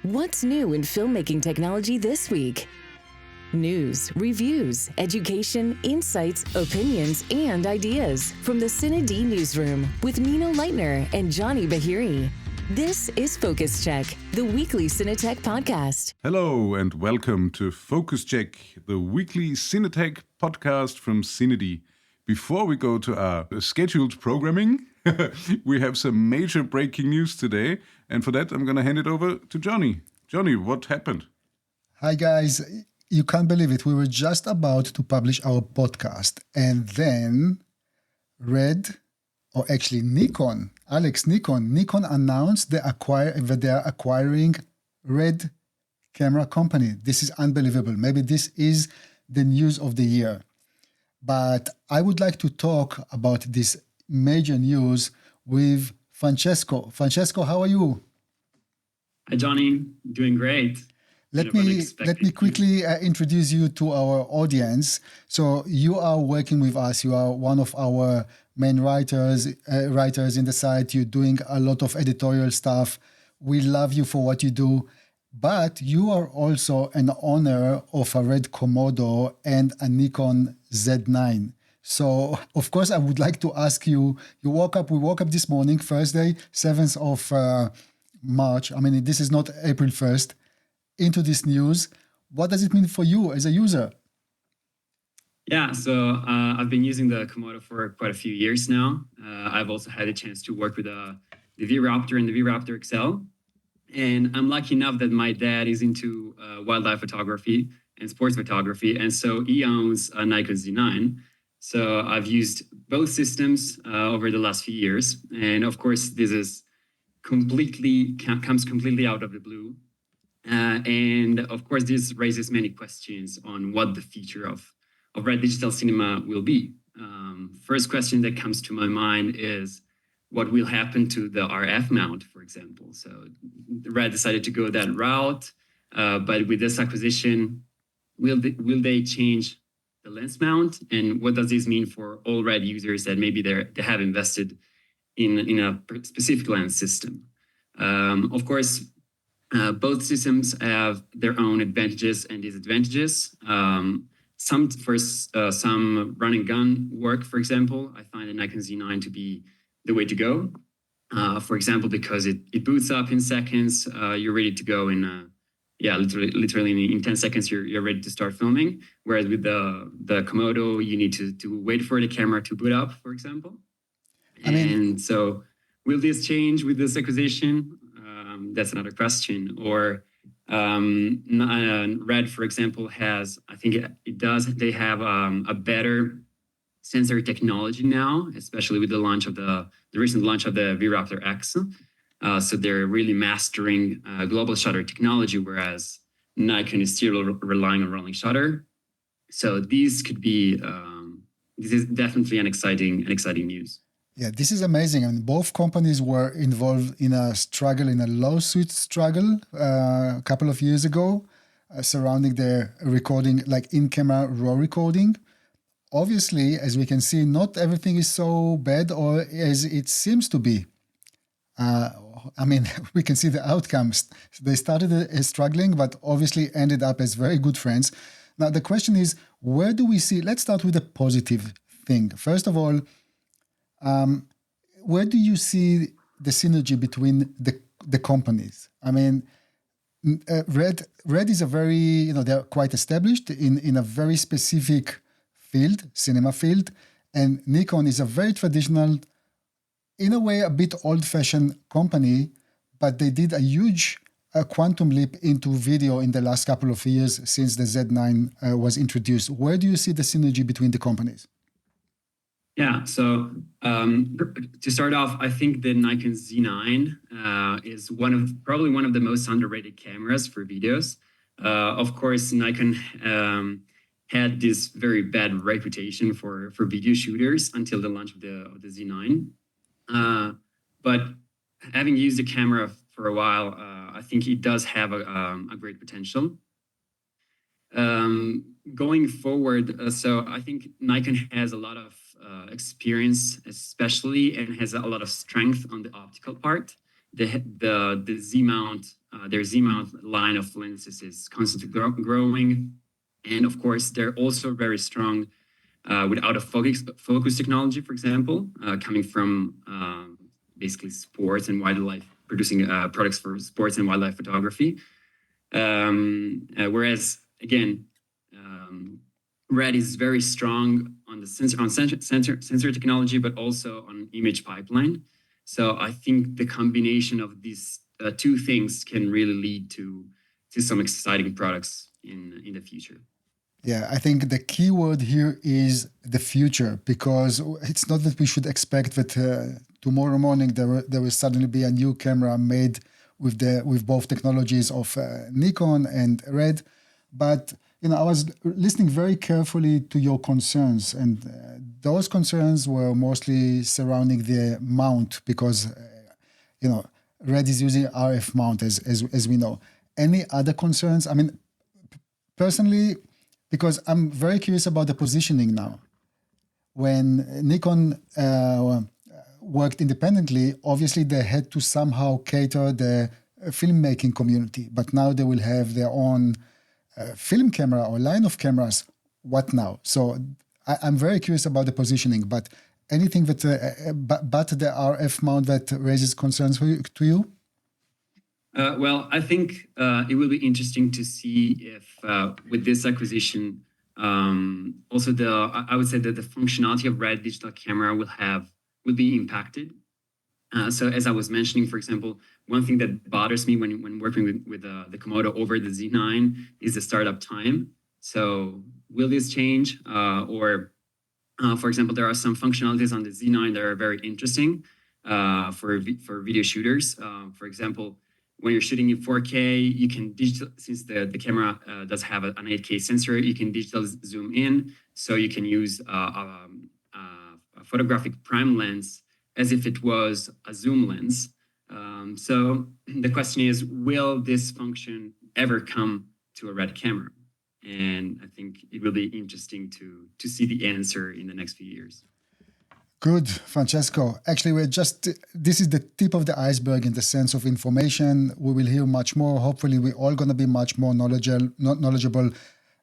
What's new in filmmaking technology this week? News, reviews, education, insights, opinions, and ideas from the CineD Newsroom with Nino Leitner and Johnny Bahiri. This is Focus Check, the weekly Cinetech podcast. Hello and welcome to Focus Check, the weekly Cinetech podcast from CineD. Before we go to our scheduled programming, we have some major breaking news today. And for that, I'm going to hand it over to Johnny. Johnny, what happened? Hi, guys. You can't believe it. We were just about to publish our podcast. And then Nikon announced that they are acquiring Red Camera Company. This is unbelievable. Maybe this is the news of the year. But I would like to talk about this major news with Francesco. Francesco, how are you? Hi, Johnny. Doing great. Let me quickly introduce you to our audience. So you are working with us. You are one of our main writers in the site. You're doing a lot of editorial stuff. We love you for what you do. But you are also an owner of a Red Komodo and a Nikon Z9. So, of course, I would like to ask you, we woke up this morning, Thursday, 7th of March. I mean, this is not April 1st. Into this news, what does it mean for you as a user? Yeah, so I've been using the Komodo for quite a few years now. I've also had a chance to work with the V-Raptor and the V-Raptor XL. And I'm lucky enough that my dad is into wildlife photography and sports photography. And so he owns a Nikon Z9. So I've used both systems over the last few years. And of course, this is comes completely out of the blue. And of course, this raises many questions on what the future of Red Digital Cinema will be. First question that comes to my mind is, what will happen to the RF mount, for example? So Red decided to go that route, but with this acquisition, will they change the lens mount? And what does this mean for all Red users that maybe they have invested in a specific lens system? Of course, both systems have their own advantages and disadvantages. Some run and gun work, for example, I find the Nikon Z9 to be the way to go. For example, because it boots up in seconds, you're ready to go in, literally in 10 seconds, you're ready to start filming. Whereas with the Komodo, you need to wait for the camera to boot up, for example. So will this change with this acquisition? That's another question. Or Red, for example, has, I think it does, they have a better sensor technology now, especially with the recent launch of the V-Raptor X. So they're really mastering global shutter technology, whereas Nikon is still relying on rolling shutter. So this is definitely an exciting news. Yeah, this is amazing. I mean, both companies were involved in a lawsuit struggle a couple of years ago surrounding their recording, like in-camera RAW recording. Obviously, as we can see, not everything is so bad or as it seems to be. We can see the outcomes. They started struggling, but obviously ended up as very good friends. Now, the question is, where do we see? Let's start with the positive thing. First of all, where do you see the synergy between the companies? I mean, Red is a very, they're quite established in a very specific field, cinema field, and Nikon is a very traditional, in a way, a bit old-fashioned company, but they did a huge quantum leap into video in the last couple of years since the Z9 was introduced. Where do you see the synergy between the companies? Yeah, so to start off, I think the Nikon Z9 is probably one of the most underrated cameras for videos. Of course, Nikon had this very bad reputation for video shooters until the launch of the Z9. But having used the camera for a while, I think it does have a great potential. Going forward, so I think Nikon has a lot of experience, especially, and has a lot of strength on the optical part. The Z mount their Z-mount line of lenses is constantly growing. And of course, they're also very strong with out-of-focus technology, for example, coming from basically sports and wildlife, producing products for sports and wildlife photography. Whereas, again, Red is very strong on the sensor technology, but also on image pipeline. So I think the combination of these two things can really lead to some exciting products in the future. Yeah, I think the key word here is the future, because it's not that we should expect that tomorrow morning there will suddenly be a new camera made with both technologies of Nikon and Red. But I was listening very carefully to your concerns, and those concerns were mostly surrounding the mount, because Red is using RF mount as we know. Any other concerns? I mean, personally, because I'm very curious about the positioning now. When Nikon worked independently, obviously they had to somehow cater the filmmaking community, but now they will have their own film camera or line of cameras. What now? So I'm very curious about the positioning, but anything that but the RF mount that raises concerns to you? Well, I think it will be interesting to see if with this acquisition, also I would say that the functionality of Red digital camera will be impacted. So as I was mentioning, for example, one thing that bothers me when working with the Komodo over the Z9 is the startup time. So will this change? Or for example, there are some functionalities on the Z9 that are very interesting for video shooters. For example, when you're shooting in 4K, you can since the camera does have an 8K sensor, you can digital zoom in. So you can use a photographic prime lens as if it was a zoom lens. So the question is, will this function ever come to a Red camera? And I think it will be interesting to see the answer in the next few years. Good, Francesco. Actually, this is the tip of the iceberg in the sense of information. We will hear much more. Hopefully, we're all going to be much more knowledgeable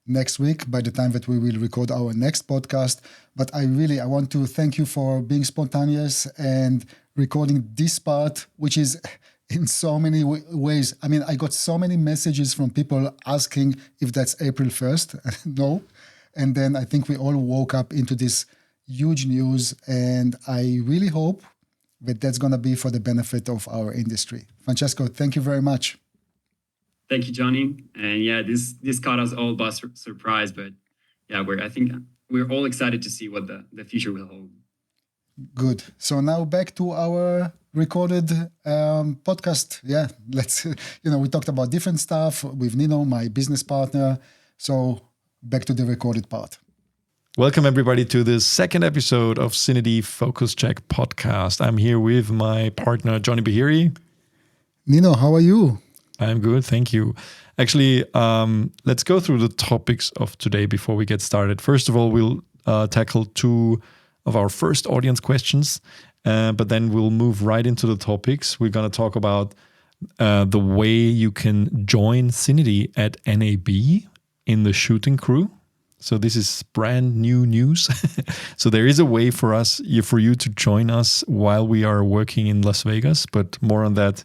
next week by the time that we will record our next podcast. But I want to thank you for being spontaneous and recording this part, which is in so many ways. I mean, I got so many messages from people asking if that's April 1st. No. And then I think we all woke up into this huge news, and I really hope that that's going to be for the benefit of our industry. Francesco, thank you very much. Thank you, Johnny. And yeah, this caught us all by surprise, but yeah, I think we're all excited to see what the future will hold. Good. So now back to our recorded podcast. Yeah, let's, we talked about different stuff with Nino, my business partner. So back to the recorded part. Welcome, everybody, to the second episode of CineD Focus Check podcast. I'm here with my partner, Johnny Bahiri. Nino, how are you? I'm good, thank you. Actually, let's go through the topics of today before we get started. First of all, we'll tackle two of our first audience questions, but then we'll move right into the topics. We're going to talk about the way you can join CineD at NAB in the shooting crew. So this is brand new news. So there is a way for you to join us while we are working in Las Vegas, but more on that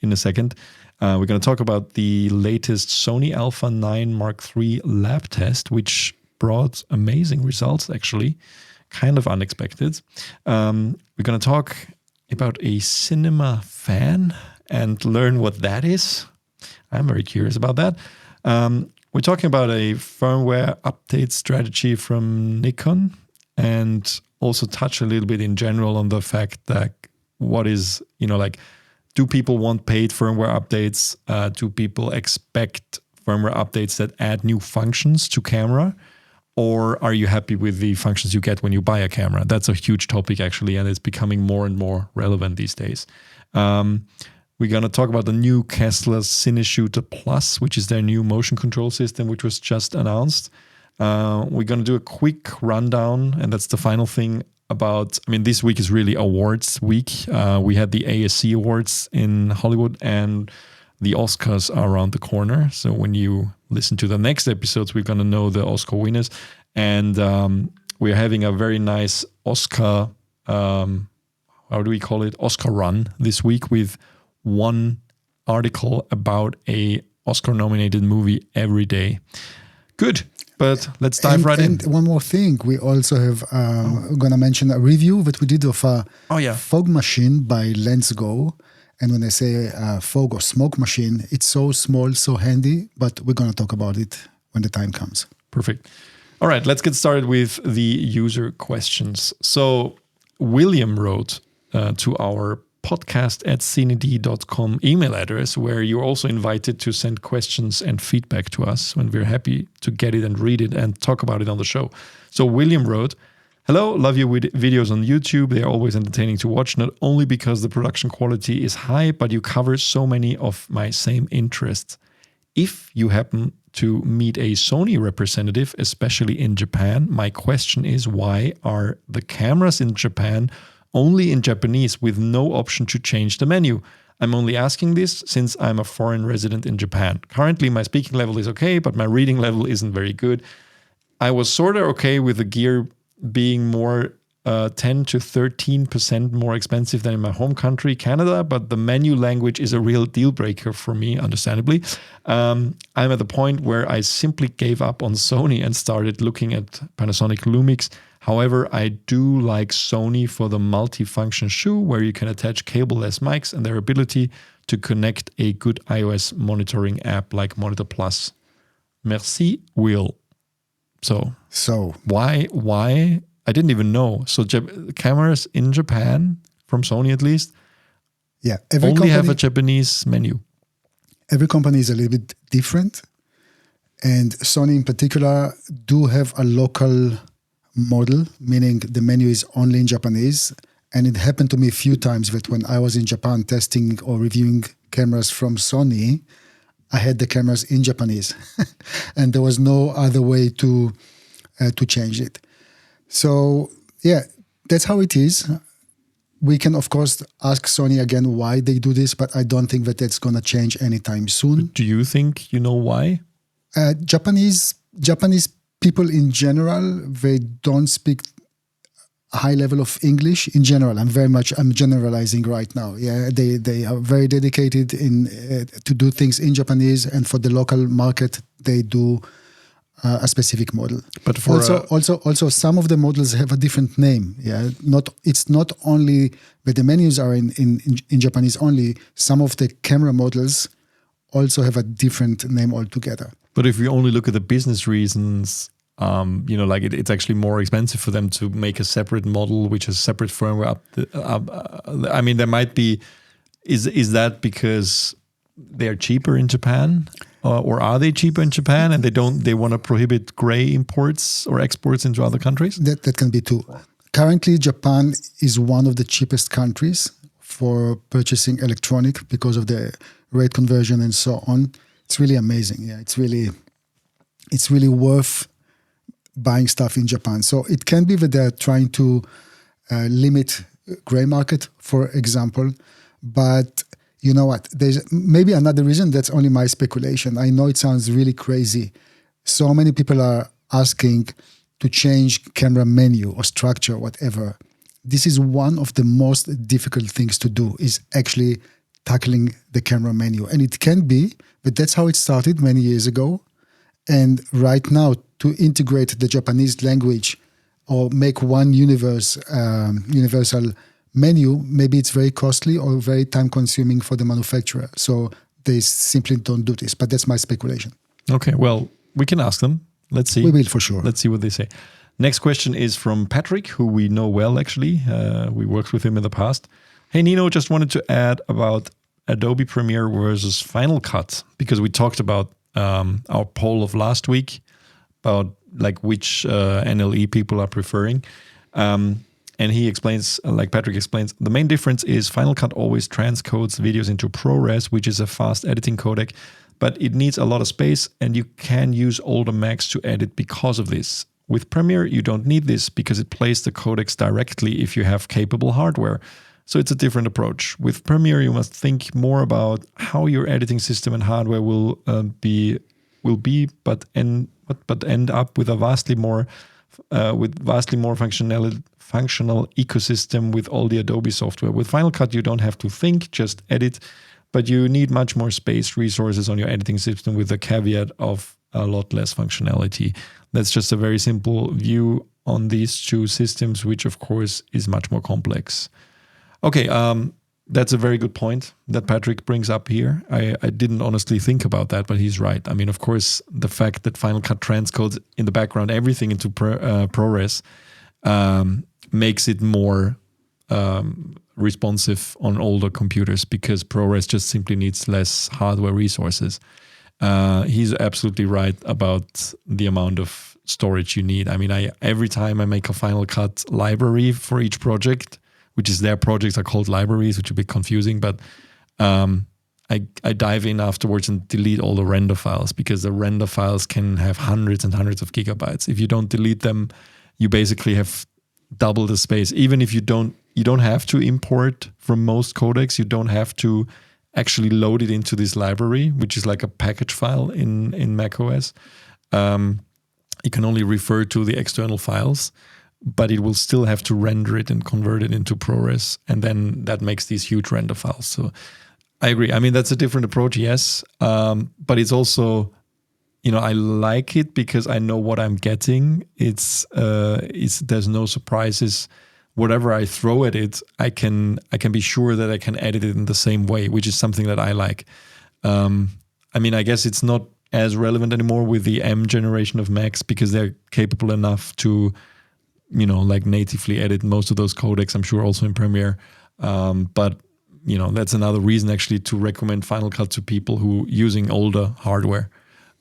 in a second. We're going to talk about the latest Sony Alpha 9 Mark III lab test, which brought amazing results, actually, kind of unexpected. We're going to talk about a cinema fan and learn what that is. I'm very curious about that. We're talking about a firmware update strategy from Nikon, and also touch a little bit in general on the fact that what is, do people want paid firmware updates? Do people expect firmware updates that add new functions to camera? Or are you happy with the functions you get when you buy a camera? That's a huge topic, actually, and it's becoming more and more relevant these days. We're going to talk about the new Kessler CineShooter Plus, which is their new motion control system, which was just announced. We're going to do a quick rundown, and that's the final thing this week is really awards week. We had the ASC Awards in Hollywood, and the Oscars are around the corner. So when you listen to the next episodes, we're going to know the Oscar winners. And we're having a very nice Oscar, how do we call it? Oscar run this week with one article about a Oscar-nominated movie every day. Good. But let's dive right in. And one more thing, we also have going to mention a review that we did of a fog machine by Lensgo. And when I say fog or smoke machine, it's so small, so handy, but we're going to talk about it when the time comes. Perfect. All right, let's get started with the user questions. So William wrote to our podcast@cined.com email address, where you're also invited to send questions and feedback to us, and we're happy to get it and read it and talk about it on the show. So William wrote, "Hello, love your videos on YouTube. They are always entertaining to watch, not only because the production quality is high, but you cover so many of my same interests. If you happen to meet a Sony representative, especially in Japan, my question is, why are the cameras in Japan only in Japanese with no option to change the menu? I'm only asking this since I'm a foreign resident in Japan. Currently, my speaking level is okay, but my reading level isn't very good. I was sort of okay with the gear being more 10 to 13% more expensive than in my home country, Canada, but the menu language is a real deal breaker for me, understandably. I'm at the point where I simply gave up on Sony and started looking at Panasonic Lumix. However, I do like Sony for the multi-function shoe where you can attach cable-less mics and their ability to connect a good iOS monitoring app like Monitor Plus. Merci, Will." So why? I didn't even know. So cameras in Japan, from Sony at least, only have a Japanese menu. Every company is a little bit different. And Sony in particular do have a local model, meaning the menu is only in Japanese. And it happened to me a few times that when I was in Japan testing or reviewing cameras from Sony, I had the cameras in Japanese. And there was no other way to change it. So, that's how it is. We can, of course, ask Sony again why they do this, but I don't think that that's going to change anytime soon. Do you think you know why? Japanese people in general, they don't speak a high level of English in general. I'm generalizing right now. Yeah, they are very dedicated to do things in Japanese, and for the local market, they do a specific model. But for also some of the models have a different name. Yeah, it's not only that the menus are in Japanese only. Some of the camera models also have a different name altogether. But if you only look at the business reasons, it's actually more expensive for them to make a separate model, which has separate firmware. There might be. Is that because they are cheaper in Japan? Or are they cheaper in Japan and they want to prohibit gray imports or exports into other countries? That can be too. Currently, Japan is one of the cheapest countries for purchasing electronic because of the rate conversion and so on. It's really amazing. Yeah, it's really worth buying stuff in Japan. So it can be that they're trying to limit gray market, for example, but you know what? There's maybe another reason. That's only my speculation. I know it sounds really crazy. So many people are asking to change camera menu or structure, whatever. This is one of the most difficult things to do, is actually tackling the camera menu. And it can be, but that's how it started many years ago. And right now, to integrate the Japanese language or make one universal menu, maybe it's very costly or very time consuming for the manufacturer. So they simply don't do this, but that's my speculation. Okay, well, we can ask them. Let's see. We will for sure. Let's see what they say. Next question is from Patrick, who we know well, actually. We worked with him in the past. Hey, Nino, just wanted to add about Adobe Premiere versus Final Cut, because we talked about our poll of last week about which NLE people are preferring. And he explains, Patrick explains, the main difference is Final Cut always transcodes videos into ProRes, which is a fast editing codec, but it needs a lot of space and you can use older Macs to edit because of this. With Premiere, you don't need this because it plays the codecs directly if you have capable hardware. So it's a different approach. With Premiere, you must think more about how your editing system and hardware will be, but end up with a vastly more functional ecosystem with all the Adobe software. With Final Cut, you don't have to think, just edit, but you need much more space, resources on your editing system with the caveat of a lot less functionality. That's just a very simple view on these two systems, which of course is much more complex. Okay, that's a very good point that Patrick brings up here. I didn't honestly think about that, but he's right. I mean, of course, the fact that Final Cut transcodes in the background everything into ProRes makes it more responsive on older computers because ProRes just simply needs less hardware resources. He's absolutely right about the amount of storage you need. I mean, every time I make a Final Cut library for each project, which is their projects are called libraries, which is a bit confusing, but I dive in afterwards and delete all the render files because the render files can have hundreds and hundreds of gigabytes. If you don't delete them, you basically have double the space. Even if you don't have to import from most codecs, you don't have to actually load it into this library, which is like a package file in macOS. You can only refer to the external files, but it will still have to render it and convert it into ProRes. And then that makes these huge render files. So I agree. I mean, that's a different approach, yes. But it's also, I like it because I know what I'm getting. There's no surprises. Whatever I throw at it, I can be sure that I can edit it in the same way, which is something that I like. I mean, I guess it's not as relevant anymore with the M generation of Macs because they're capable enough to, like natively edit most of those codecs, I'm sure also in Premiere. But, that's another reason actually to recommend Final Cut to people who using older hardware.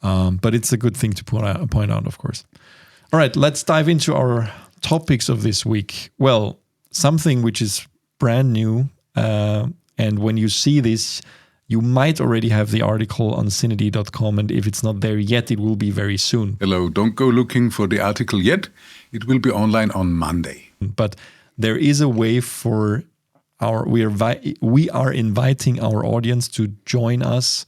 But it's a good thing to point out, of course. All right, let's dive into our topics of this week. Well, something which is brand new, and when you see this, you might already have the article on CineD.com, and if it's not there yet, it will be very soon. Hello, don't go looking for the article yet. It will be online on Monday. But there is a way for we are inviting our audience to join us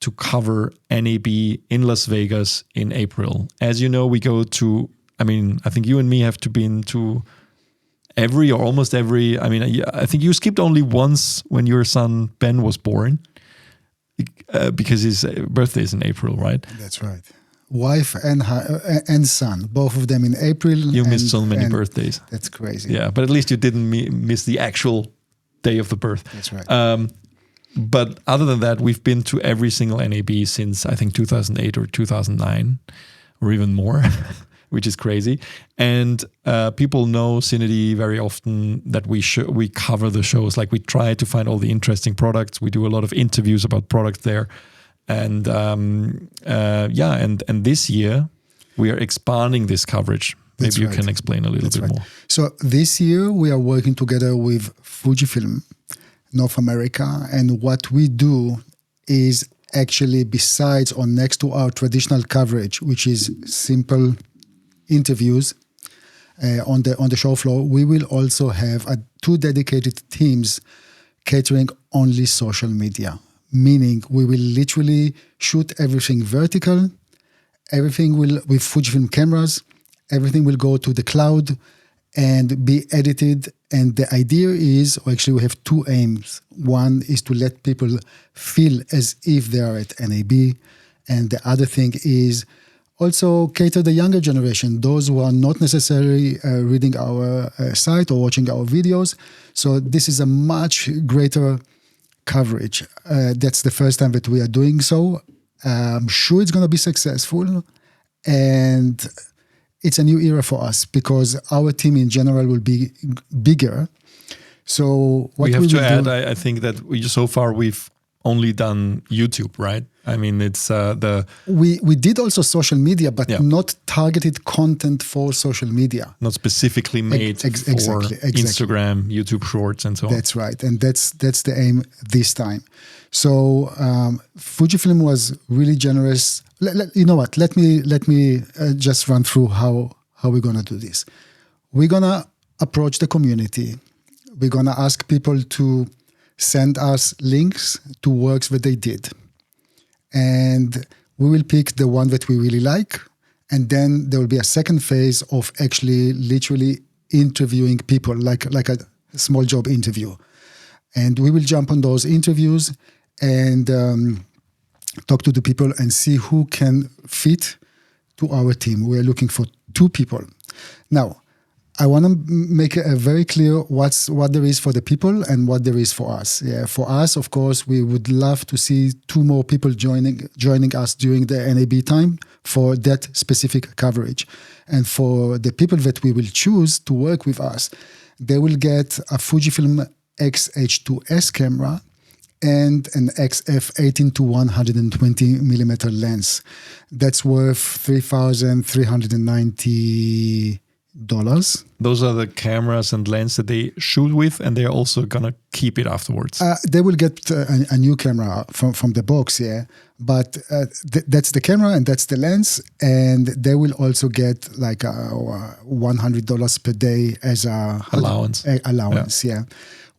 to cover NAB in Las Vegas in April. As you know, we go to, I think you and me have to been to every or almost every, I think you skipped only once when your son Ben was born because his birthday is in April, right? That's right. Wife and son, both of them in April. You missed so many birthdays. That's crazy. Yeah, but at least you didn't miss the actual day of the birth. That's right. But other than that, we've been to every single NAB since I think 2008 or 2009 or even more, which is crazy. And people know CineD very often that we cover the shows. Like we try to find all the interesting products. We do a lot of interviews about products there. And and this year we are expanding this coverage. Maybe you can explain a little bit more. So this year we are working together with Fujifilm North America, and what we do is actually besides or next to our traditional coverage, which is simple interviews on the show floor, we will also have two dedicated teams catering only social media, meaning we will literally shoot everything vertical, everything will with Fujifilm cameras, everything will go to the cloud and be edited. And the idea is, actually we have two aims. One is to let people feel as if they are at NAB. And the other thing is also cater the younger generation, those who are not necessarily reading our site or watching our videos. So this is a much greater coverage. That's the first time that we are doing so. I'm sure it's going to be successful. And it's a new era for us because our team in general will be bigger. So what we have to add, I think that so far we've only done YouTube, right? I mean, it's we did also social media, but not targeted content for social media. Not specifically made for Instagram, YouTube Shorts, and so on. That's right, and that's the aim this time. So Fujifilm was really generous. You know what? Let me just run through how we're gonna do this. We're gonna approach the community we're going to ask people to send us links to works that they did. And we will pick the one that we really like. And then there will be a second phase of actually literally interviewing people, like a small job interview. And we will jump on those interviews and talk to the people and see who can fit to our team. We are looking for 2 people. Now, I want to make it very clear what there is for the people and what there is for us. Yeah, for us, of course, we would love to see 2 more people joining us during the NAB time for that specific coverage. And for the people that we will choose to work with us, they will get a Fujifilm X-H2S camera and an XF 18 to 120 millimeter lens. That's worth $3,390. Those are the cameras and lens that they shoot with, and they're also gonna keep it afterwards. They will get a new camera from the box, yeah. But that's the camera and that's the lens, and they will also get like $100 per day as a allowance. Yeah.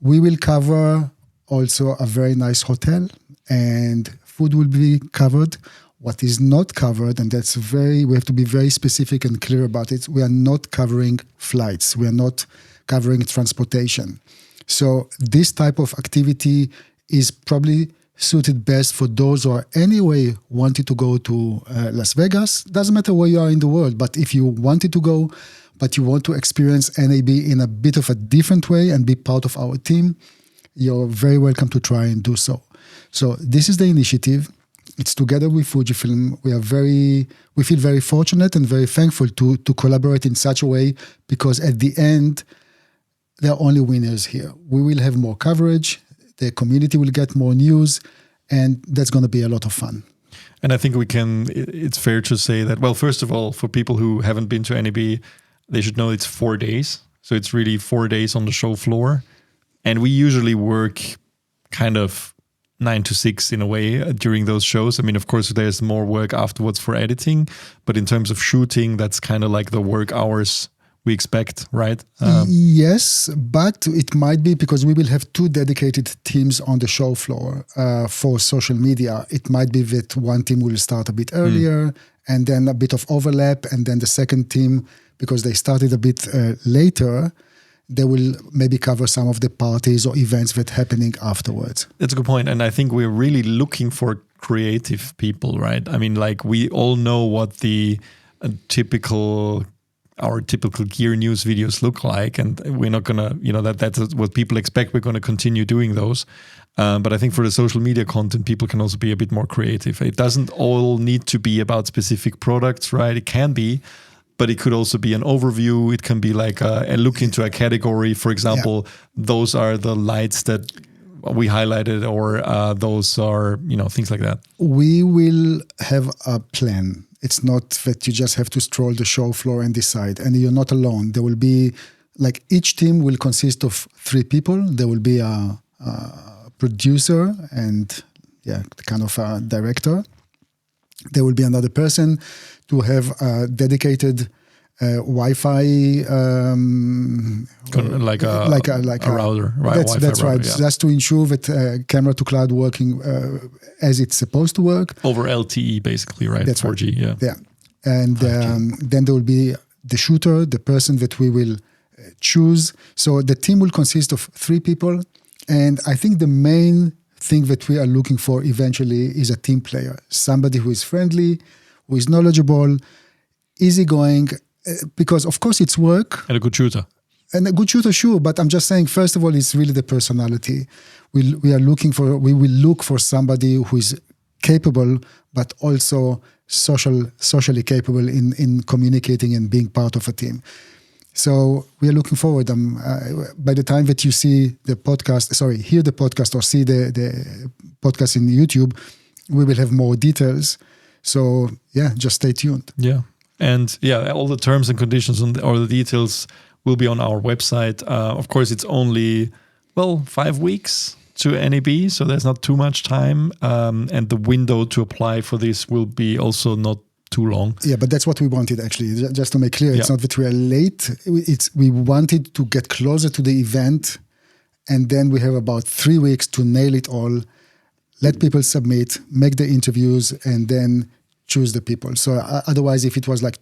We will cover also a very nice hotel, and food will be covered. What is not covered, and we have to be very specific and clear about it, we are not covering flights. We are not covering transportation. So this type of activity is probably suited best for those who are anyway wanting to go to Las Vegas. Doesn't matter where you are in the world, but if you wanted to go, but you want to experience NAB in a bit of a different way and be part of our team, you're very welcome to try and do so. So this is the initiative. It's together with Fujifilm. We feel very fortunate and very thankful to collaborate in such a way, because at the end, there are only winners here. We will have more coverage, the community will get more news, and that's going to be a lot of fun. And I think it's fair to say that, well, first of all, for people who haven't been to NAB, they should know it's 4 days. So it's really 4 days on the show floor. And we usually work kind of 9 to 6 in a way during those shows. I mean, of course, there's more work afterwards for editing, but in terms of shooting, that's kind of like the work hours we expect, right? Yes, but it might be because we will have 2 dedicated teams on the show floor for social media. It might be that one team will start a bit earlier and then a bit of overlap, and then the second team, because they started a bit later, they will maybe cover some of the parties or events that are happening afterwards. That's a good point. And I think we're really looking for creative people, right? I mean, like, we all know what our typical gear news videos look like, and we're not gonna, that's what people expect. We're gonna continue doing those. But I think for the social media content, people can also be a bit more creative. It doesn't all need to be about specific products, right? It can be, but it could also be an overview. It can be like a look into a category. For example, those are the lights that we highlighted, or those are, things like that. We will have a plan. It's not that you just have to stroll the show floor and decide, and you're not alone. There will be, like, each team will consist of 3 people. There will be a producer and kind of a director. There will be another person to have a dedicated Wi-Fi, like a router, right? That's right. Yeah. Just to ensure that camera to cloud working as it's supposed to work over LTE, basically, right? That's 4G, right. Yeah. And then there will be the shooter, the person that we will choose. So the team will consist of 3 people, and I think the main thing that we are looking for eventually is a team player, somebody who is friendly, who is knowledgeable, easygoing, because of course it's work. And a good shooter. And a good shooter, sure, but I'm just saying, first of all, it's really the personality. We will look for somebody who is capable, but also socially capable in communicating and being part of a team. So we are looking forward. By the time that you hear the podcast or see the podcast in YouTube, we will have more details. So just stay tuned. Yeah. And all the terms and conditions or the details will be on our website. Of course, it's only, 5 weeks to NAB, so there's not too much time. And the window to apply for this will be also not too long. Yeah, but that's what we wanted, actually. Just to make clear, it's not that we are late. We wanted to get closer to the event and then we have about 3 weeks to nail it all, let people submit, make the interviews, and then choose the people. So otherwise, if it was like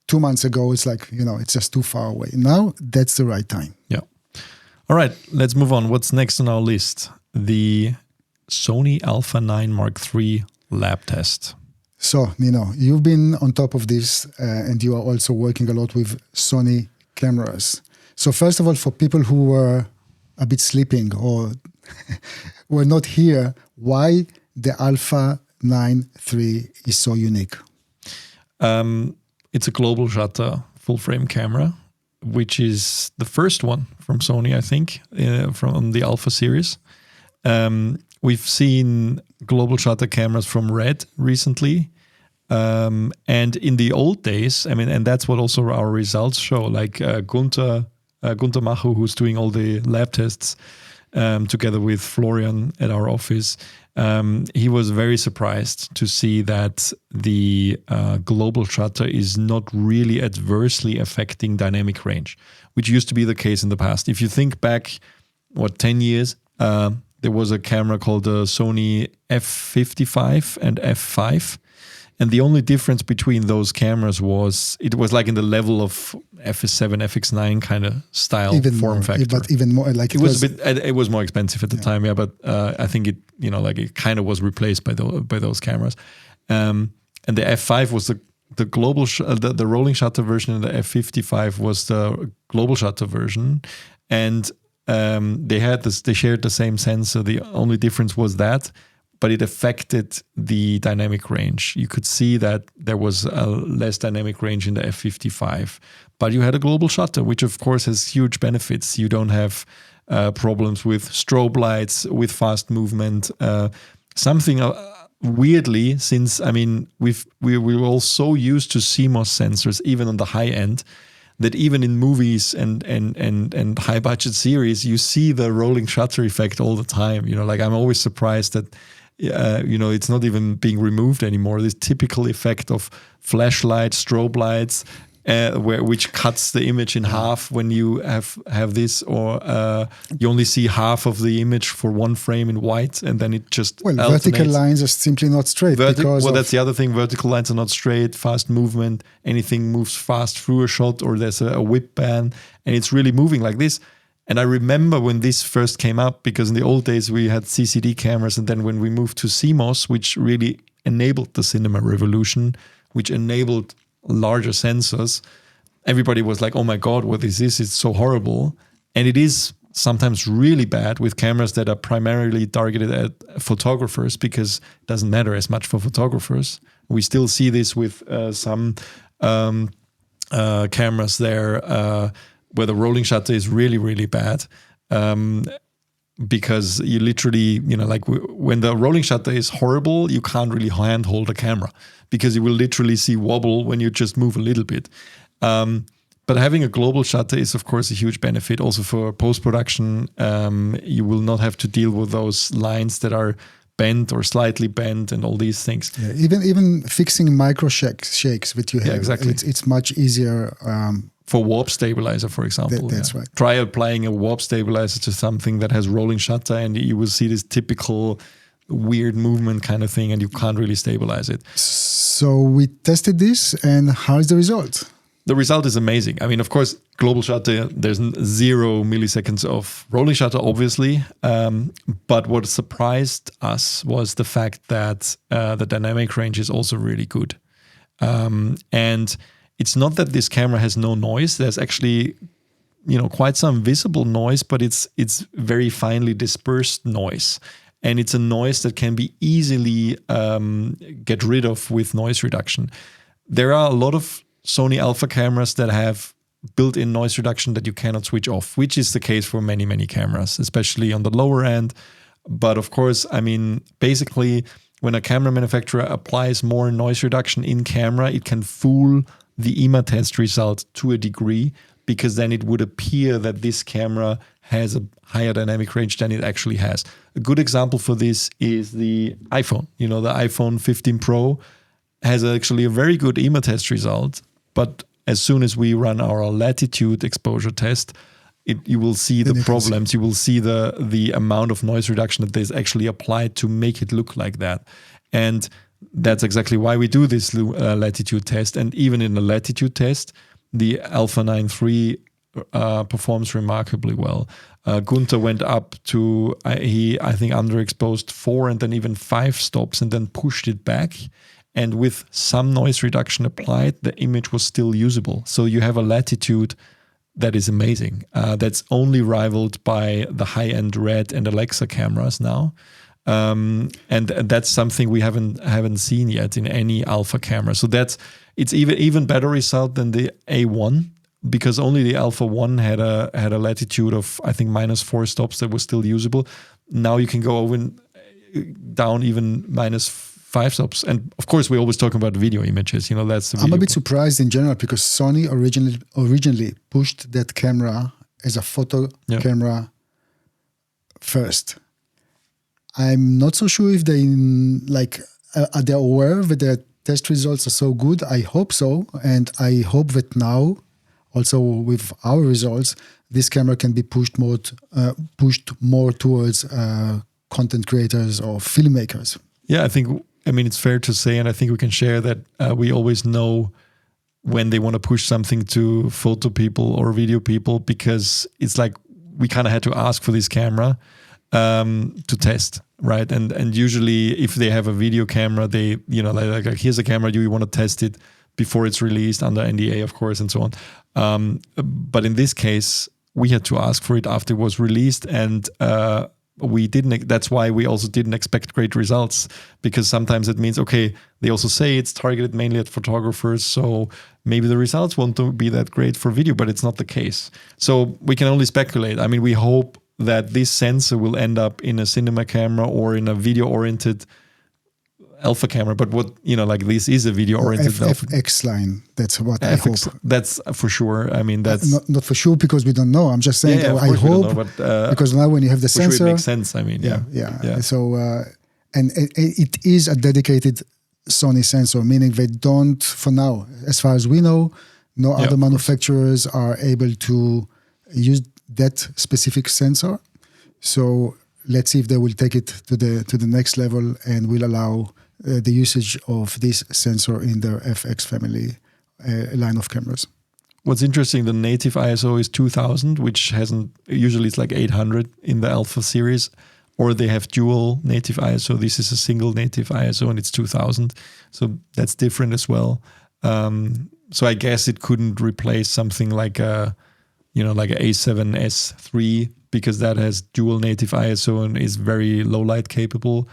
2 months ago, it's like, it's just too far away. Now, that's the right time. Yeah. All right, let's move on. What's next on our list? The Sony Alpha 9 Mark III lab test. So, Nino, you've been on top of this, and you are also working a lot with Sony cameras. So first of all, for people who were a bit sleeping or were not here, why the Alpha 9 III is so unique? It's a global shutter full frame camera, which is the first one from Sony, I think, from the Alpha series. We've seen global shutter cameras from Red recently. And in the old days, and that's what also our results show, like Gunther Machu, who's doing all the lab tests together with Florian at our office, he was very surprised to see that the global shutter is not really adversely affecting dynamic range, which used to be the case in the past. If you think back, 10 years, there was a camera called the Sony F55 and F5. And the only difference between those cameras was it was like in the level of FS7, FX9 kind of style even form more, factor. But even more, like it was a bit. It was more expensive at the time, yeah. But I think it, it kind of was replaced by those cameras. And the F5 was the global the rolling shutter version, and the F55 was the global shutter version, and they shared the same sensor. The only difference was that. But it affected the dynamic range. You could see that there was a less dynamic range in the F55. But you had a global shutter, which of course has huge benefits. You don't have problems with strobe lights, with fast movement. Something weirdly, since we were all so used to CMOS sensors, even on the high end, that even in movies and high budget series, you see the rolling shutter effect all the time. I'm always surprised that. It's not even being removed anymore. This typical effect of flashlight, strobe lights, which cuts the image in half when you have this, or you only see half of the image for one frame in white, and then it just alternates. Vertical lines are simply not straight. That's the other thing. Vertical lines are not straight. Fast movement. Anything moves fast through a shot, or there's a whip band, and it's really moving like this. And I remember when this first came up, because in the old days we had CCD cameras, and then when we moved to CMOS, which really enabled the cinema revolution, which enabled larger sensors, everybody was like, oh my God, what is this? It's so horrible. And it is sometimes really bad with cameras that are primarily targeted at photographers, because it doesn't matter as much for photographers. We still see this with some cameras there, where the rolling shutter is really, really bad, because you literally, when the rolling shutter is horrible, you can't really handhold a camera, because you will literally see wobble when you just move a little bit. But having a global shutter is, of course, a huge benefit also for post-production. You will not have to deal with those lines that are bent or slightly bent and all these things. Yeah, even fixing micro shakes that you have, exactly. It's much easier. For warp stabilizer, for example. That's right. Try applying a warp stabilizer to something that has rolling shutter, and you will see this typical weird movement kind of thing, and you can't really stabilize it. So we tested this, and how is the result? The result is amazing. Of course, global shutter, there's 0 milliseconds of rolling shutter, obviously. But what surprised us was the fact that the dynamic range is also really good. And it's not that this camera has no noise. There's actually, quite some visible noise, but it's very finely dispersed noise. And it's a noise that can be easily get rid of with noise reduction. There are a lot of Sony Alpha cameras that have built-in noise reduction that you cannot switch off, which is the case for many, many cameras, especially on the lower end. But of course, basically, when a camera manufacturer applies more noise reduction in camera, it can fool the EMA test result to a degree, because then it would appear that this camera has a higher dynamic range than it actually has. A good example for this is the iPhone. The iPhone 15 Pro has actually a very good EMA test result, but as soon as we run our latitude exposure test, you will see the Then you can see. problems. You will see the amount of noise reduction that is actually applied to make it look like that. And that's exactly why we do this latitude test. And even in the latitude test, the Alpha 9 III performs remarkably well. Gunther went up to, I think, underexposed 4 and then even 5 stops and then pushed it back. And with some noise reduction applied, the image was still usable. So you have a latitude that is amazing. That's only rivaled by the high-end Red and Alexa cameras now. And that's something we haven't seen yet in any Alpha camera. So it's even better result than the A1, because only the Alpha 1 had a latitude of, I think, -4 stops that was still usable. Now you can go down even -5 stops. And of course, we always talk about video images. That's the I'm a video bit surprised in general because Sony originally pushed that camera as a photo camera first. I'm not so sure if they are they aware that their test results are so good. I hope so, and I hope that now, also with our results, this camera can be pushed more towards content creators or filmmakers. Yeah, I mean, it's fair to say, and I think we can share that we always know when they want to push something to photo people or video people, because it's like we kind of had to ask for this camera to test, right? And usually if they have a video camera, they, like here's a camera, do you want to test it before it's released under NDA, of course, and so on. But in this case, we had to ask for it after it was released, and we didn't. That's why we also didn't expect great results, because sometimes it means, okay, they also say it's targeted mainly at photographers, so maybe the results won't be that great for video, but it's not the case. So we can only speculate. I mean, we hope that this sensor will end up in a cinema camera or in a video-oriented Alpha camera, but this is a video-oriented FX line. That's what I hope. That's for sure. I mean, that's not for sure because we don't know. I'm just saying. I hope because now when you have the sensor, sure it makes sense. I mean, yeah. So and it is a dedicated Sony sensor, meaning they don't, for now, as far as we know, no other manufacturers are able to use that specific sensor. So let's see if they will take it to the next level and will allow the usage of this sensor in their FX family line of cameras. What's interesting, the native ISO is 2000, which usually it's like 800 in the Alpha series, or they have dual native ISO. This is a single native ISO and it's 2000. So that's different as well. So I guess it couldn't replace something like a A7S III, because that has dual native ISO and is very low light capable.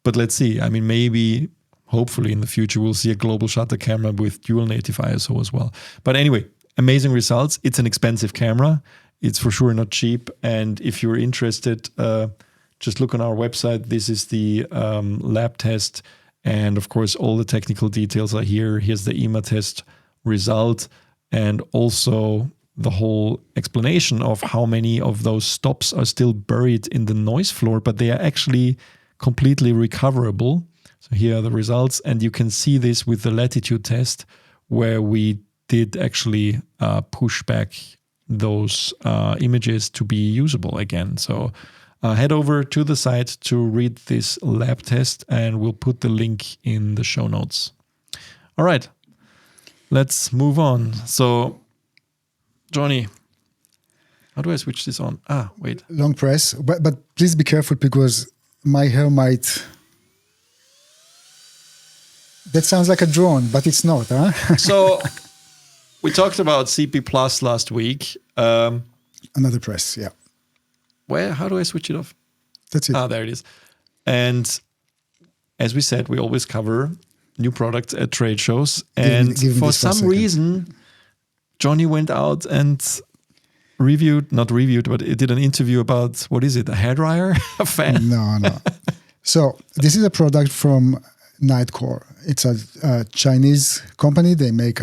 But let's see. I mean, maybe, hopefully in the future, we'll see a global shutter camera with dual native ISO as well. But anyway, amazing results. It's an expensive camera. It's for sure not cheap. And if you're interested, just look on our website. This is the lab test. And of course, all the technical details are here. Here's the EMA test result. And also the whole explanation of how many of those stops are still buried in the noise floor, but they are actually completely recoverable. So here are the results, and you can see this with the latitude test, where we did actually push back those images to be usable again. So head over to the site to read this lab test, and we'll put the link in the show notes. All right, let's move on. So Johnny, how do I switch this on? Wait. Long press, but please be careful because my hair might... That sounds like a drone, but it's not, huh? So we talked about CP Plus last week. Another press, yeah. How do I switch it off? That's it. There it is. And as we said, we always cover new products at trade shows. And for some reason, Johnny went out and but it did an interview about, what is it, a hairdryer? A fan? No. So this is a product from Nitecore. It's a Chinese company. They make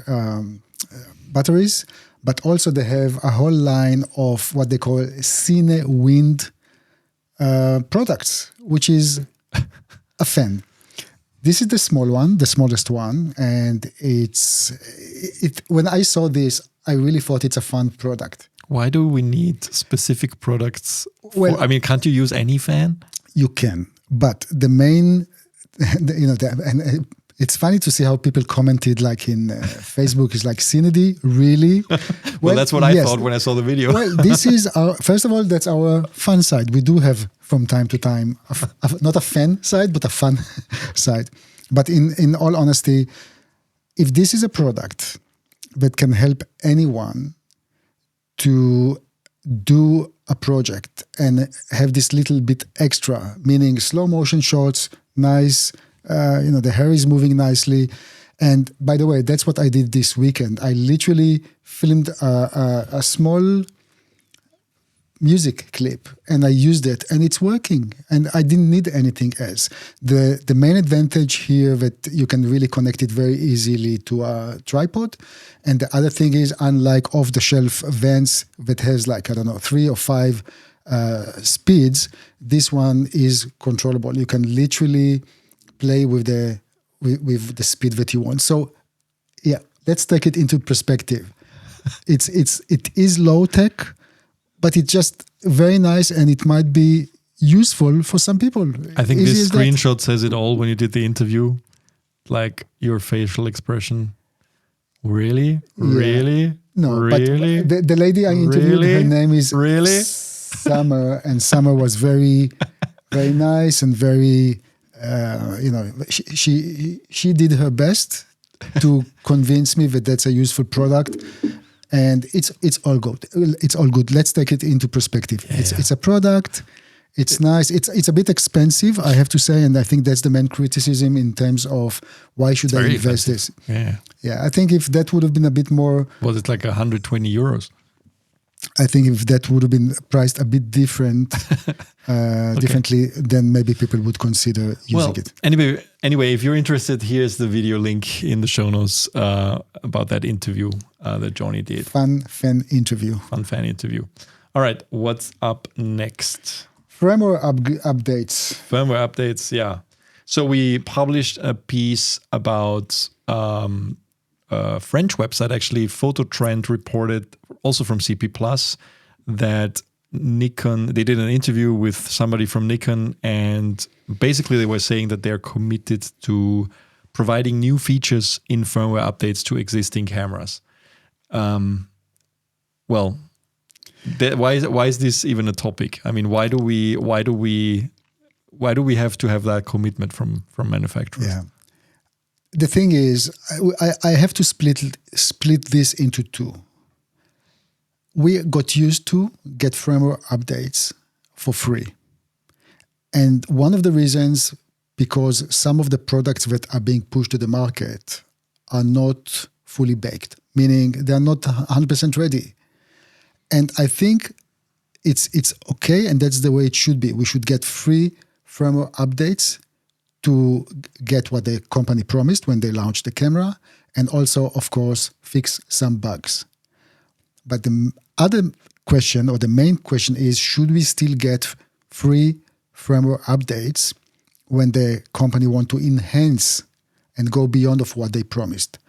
batteries, but also they have a whole line of what they call CineWind products, which is a fan. This is the smallest one, and when I saw this, I really thought it's a fun product. Why do we need specific products? Well, I mean, can't you use any fan? You can, but the main, it's funny to see how people commented like in Facebook is like CineD, really? Well, that's what I thought when I saw the video. Well, this is first of all, that's our fun side. We do have from time to time, not a fan side, but a fun side. But in all honesty, if this is a product that can help anyone to do a project and have this little bit extra, meaning slow motion shots, nice, the hair is moving nicely. And by the way, that's what I did this weekend. I literally filmed a small music clip and I used it and it's working and I didn't need anything else. The main advantage here that you can really connect it very easily to a tripod. And the other thing is, unlike off-the-shelf Vans that has like, 3 or 5 speeds, this one is controllable. You can literally play with the speed that you want. So yeah, let's take it into perspective. It is low tech, but it's just very nice and it might be useful for some people. I think this screenshot says it all when you did the interview. Like your facial expression. Really? Yeah. Really? No, really? But the lady I interviewed, really? Her name is really? Summer, and Summer was very, very nice and very, she did her best to convince me that that's a useful product. And it's all good. It's all good. Let's take it into perspective. Yeah, it's a product. It's nice. It's a bit expensive, I have to say, and I think that's the main criticism in terms of why should I invest this? Yeah. I think if that would have been a bit more, was it like 120 euros? I think if that would have been priced a bit differently, then maybe people would consider using it. Anyway, if you're interested, here's the video link in the show notes about that interview that Johnny did. Fun fan interview. All right, what's up next? Firmware updates, yeah. So we published a piece about a French website, actually. Phototrend reported, also from CP Plus, that Nikon, they did an interview with somebody from Nikon, and basically they were saying that they're committed to providing new features in firmware updates to existing cameras. Why is this even a topic? I mean, why do we have to have that commitment from manufacturers? Yeah. The thing is, I have to split this into two. We got used to get firmware updates for free. And one of the reasons, because some of the products that are being pushed to the market are not fully baked, meaning they're not 100% ready. And I think it's okay, and that's the way it should be. We should get free firmware updates to get what the company promised when they launched the camera, and also, of course, fix some bugs. But the other question, or the main question, is should we still get free firmware updates when the company want to enhance and go beyond of what they promised?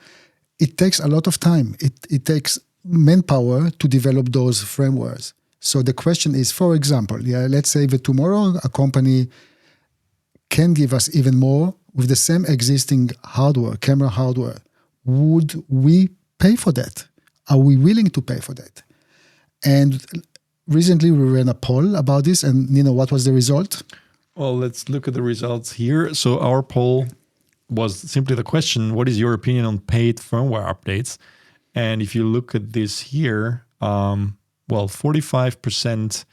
It takes a lot of time. It takes manpower to develop those firmwares. So the question is, for example, let's say that tomorrow a company can give us even more with the same existing hardware, camera hardware. Would we pay for that? Are we willing to pay for that? And recently we ran a poll about this, and Nino, what was the result? Well, let's look at the results here. So our poll was simply the question, what is your opinion on paid firmware updates? And if you look at this here, 45%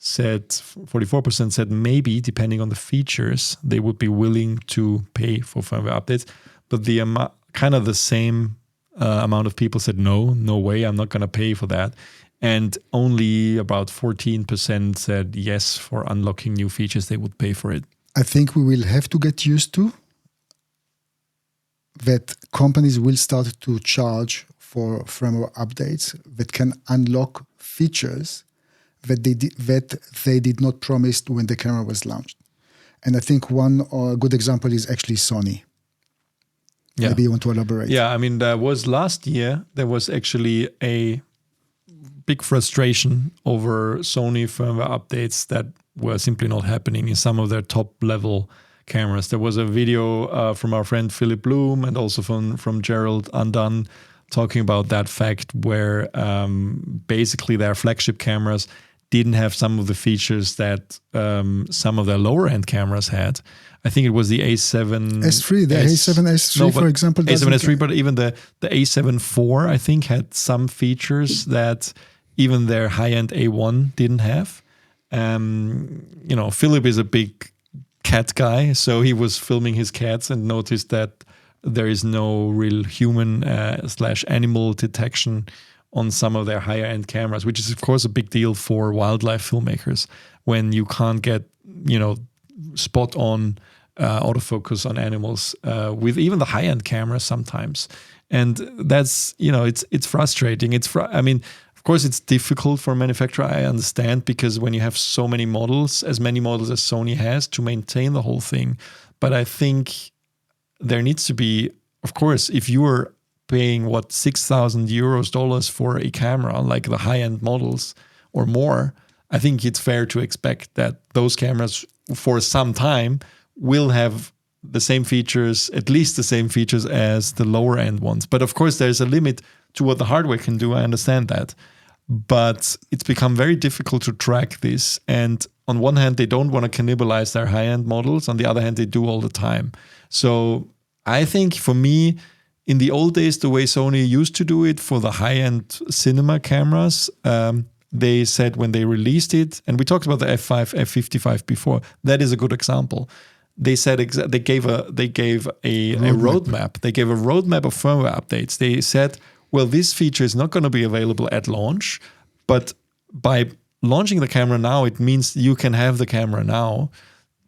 said, 44% said maybe, depending on the features, they would be willing to pay for firmware updates. But the kind of the same amount of people said no way, I'm not going to pay for that. And only about 14% said yes, for unlocking new features, they would pay for it. I think we will have to get used to that companies will start to charge for firmware updates that can unlock features that they did not promise when the camera was launched. And I think one good example is actually Sony. Yeah. Maybe you want to elaborate. Yeah, I mean, last year, there was actually a big frustration over Sony firmware updates that were simply not happening in some of their top level cameras. There was a video from our friend Philip Bloom and also from Gerald Undone talking about that fact, where basically their flagship cameras didn't have some of the features that some of their lower end cameras had. I think it was the A7 S3, the A7 S3, for example. A7 S3, but even the A7 IV, I think, had some features that even their high-end A1 didn't have. Philip is a big cat guy, so he was filming his cats and noticed that there is no real human / animal detection on some of their higher end cameras, which is of course a big deal for wildlife filmmakers when you can't get, spot on autofocus on animals with even the high end cameras sometimes. And that's, it's frustrating. Of course, it's difficult for a manufacturer, I understand, because when you have so many models, as many models as Sony has, to maintain the whole thing. But I think there needs to be, of course, if you are paying, $6,000 for a camera, like the high-end models or more, I think it's fair to expect that those cameras for some time will have the same features, at least the same features as the lower-end ones. But of course, there's a limit to what the hardware can do. I understand that. But it's become very difficult to track this. And on one hand, they don't want to cannibalize their high-end models. On the other hand, they do all the time. So I think for me, in the old days, the way Sony used to do it for the high-end cinema cameras, they said when they released it, and we talked about the F5, F55 before, that is a good example. They said they gave a roadmap. They gave a roadmap of firmware updates. They said, well, this feature is not going to be available at launch, but by launching the camera now, it means you can have the camera now.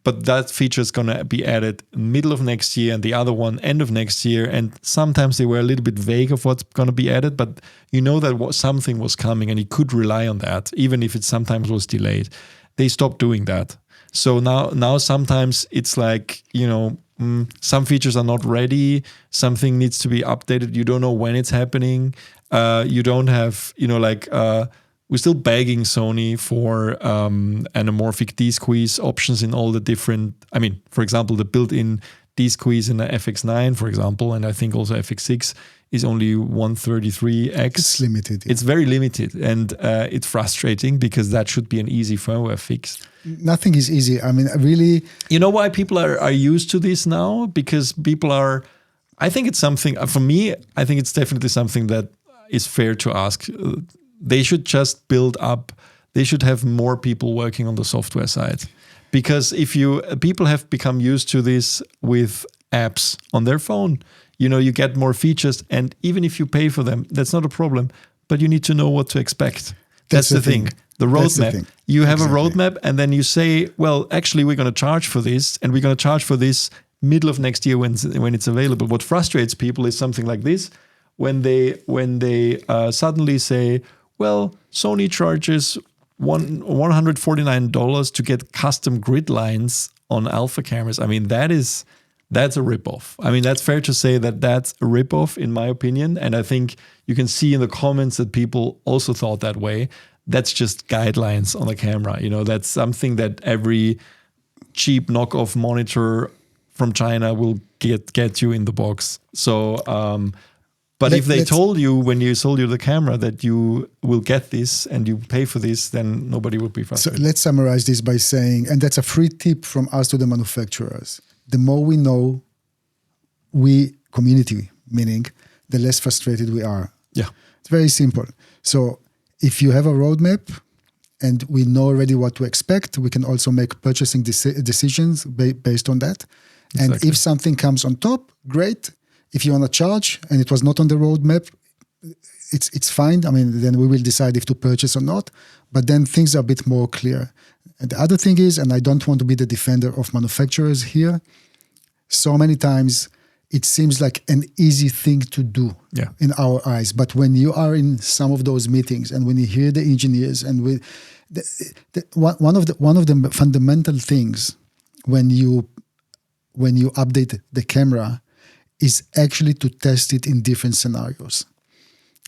But that feature is going to be added middle of next year and the other one end of next year. And sometimes they were a little bit vague of what's going to be added, but you know that something was coming and you could rely on that, even if it sometimes was delayed. They stopped doing that. So now sometimes it's like, some features are not ready. Something needs to be updated. You don't know when it's happening. You don't have, we're still begging Sony for anamorphic D-squeeze options in all the different, for example, the built-in D-squeeze in the FX9, for example, and I think also FX6 is only 133X. It's limited. Yeah. It's very limited, and it's frustrating because that should be an easy firmware fix. Nothing is easy. Really. You know why people are used to this now? Because people are, I think it's something, for me, I think it's definitely something that is fair to ask. They should just build up, they should have more people working on the software side. Because people have become used to this with apps on their phone. You get more features, and even if you pay for them, that's not a problem, but you need to know what to expect. That's the thing. The roadmap. You have a roadmap, and then you say, well, actually, we're going to charge for this, and we're going to charge for this middle of next year when it's available. What frustrates people is something like this, when they suddenly say, well, Sony charges $149 to get custom grid lines on Alpha cameras. That's a ripoff. That's fair to say that that's a ripoff, in my opinion. And I think you can see in the comments that people also thought that way. That's just guidelines on the camera. That's something that every cheap knockoff monitor from China will get you in the box. So, but if they told you when you sold you the camera that you will get this and you pay for this, then nobody would be frustrated. So let's summarize this by saying, and that's a free tip from us to the manufacturers. The more we know, community, meaning the less frustrated we are. Yeah. It's very simple. So if you have a roadmap and we know already what to expect, we can also make purchasing decisions based on that. Exactly. And if something comes on top, great. If you want to charge and it was not on the roadmap, it's fine. Then we will decide if to purchase or not. But then things are a bit more clear. And the other thing is, and I don't want to be the defender of manufacturers here, so many times it seems like an easy thing to do in our eyes. But when you are in some of those meetings and when you hear the engineers and one of the fundamental things when you update the camera is actually to test it in different scenarios.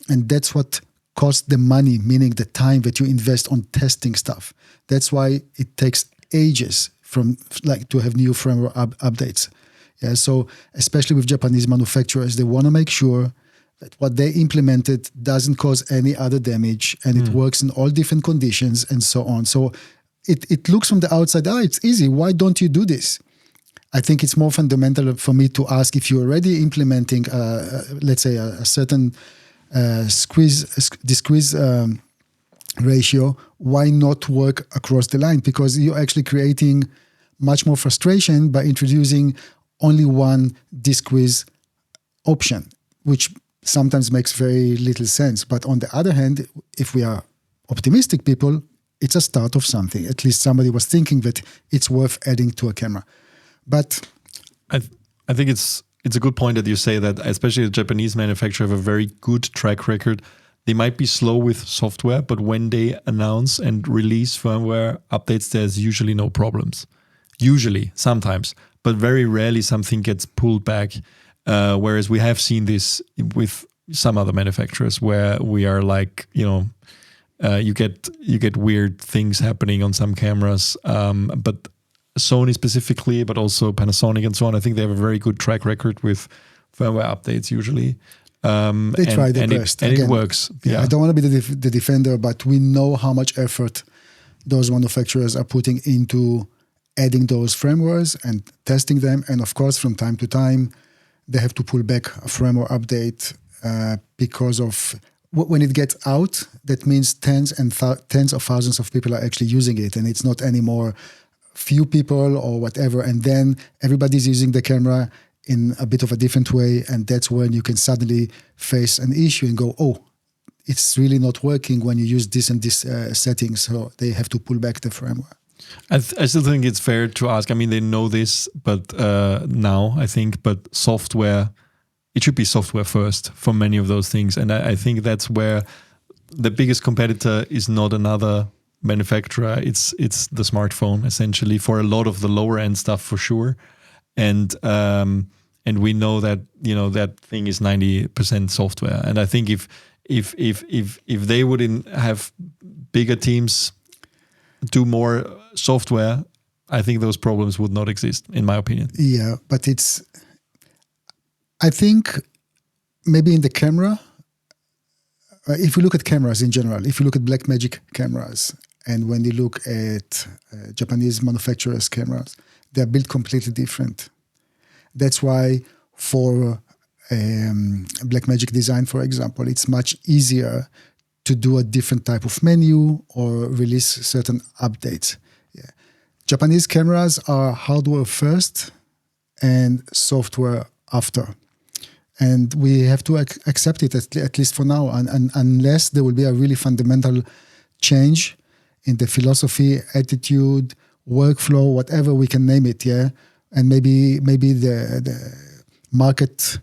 And that's what cost the money, meaning the time that you invest on testing stuff. That's why it takes ages to have new firmware updates. Yeah, so especially with Japanese manufacturers, they want to make sure that what they implemented doesn't cause any other damage, and it works in all different conditions and so on. So it looks from the outside, it's easy. Why don't you do this? I think it's more fundamental for me to ask, if you're already implementing, let's say, a certain squeeze ratio, why not work across the line? Because you're actually creating much more frustration by introducing only one squeeze option, which sometimes makes very little sense. But on the other hand, if we are optimistic people, it's a start of something. At least somebody was thinking that it's worth adding to a camera. But I think it's a good point that you say that, especially the Japanese manufacturer have a very good track record. They might be slow with software, but when they announce and release firmware updates, there's usually no problems. Usually, sometimes, but very rarely something gets pulled back. Whereas we have seen this with some other manufacturers where we are like, you get weird things happening on some cameras. But Sony specifically, but also Panasonic and so on, I think they have a very good track record with firmware updates usually. They try their best. It works. Yeah, I don't want to be the defender, but we know how much effort those manufacturers are putting into adding those firmwares and testing them. And of course, from time to time, they have to pull back a firmware update because of when it gets out, that means tens of thousands of people are actually using it. And it's not anymore few people or whatever. And then everybody's using the camera in a bit of a different way. And that's when you can suddenly face an issue and go, oh, it's really not working when you use this and this settings. So they have to pull back the firmware. I still think it's fair to ask. I mean, they know this, but now I think, but software, it should be software first for many of those things. And I think that's where the biggest competitor is not another manufacturer. It's the smartphone, essentially, for a lot of the lower end stuff, for sure. And we know that, that thing is 90% software. And I think if they wouldn't have bigger teams do more software, I think those problems would not exist, in my opinion. Yeah, but I think maybe in the camera, if you look at cameras in general, if you look at Blackmagic cameras, and when you look at Japanese manufacturers' cameras, they're built completely different. That's why for Blackmagic design, for example, it's much easier to do a different type of menu or release certain updates. Yeah. Japanese cameras are hardware first and software after. And we have to accept it, at least for now, and unless there will be a really fundamental change in the philosophy, attitude, workflow, whatever we can name it, yeah? And maybe the market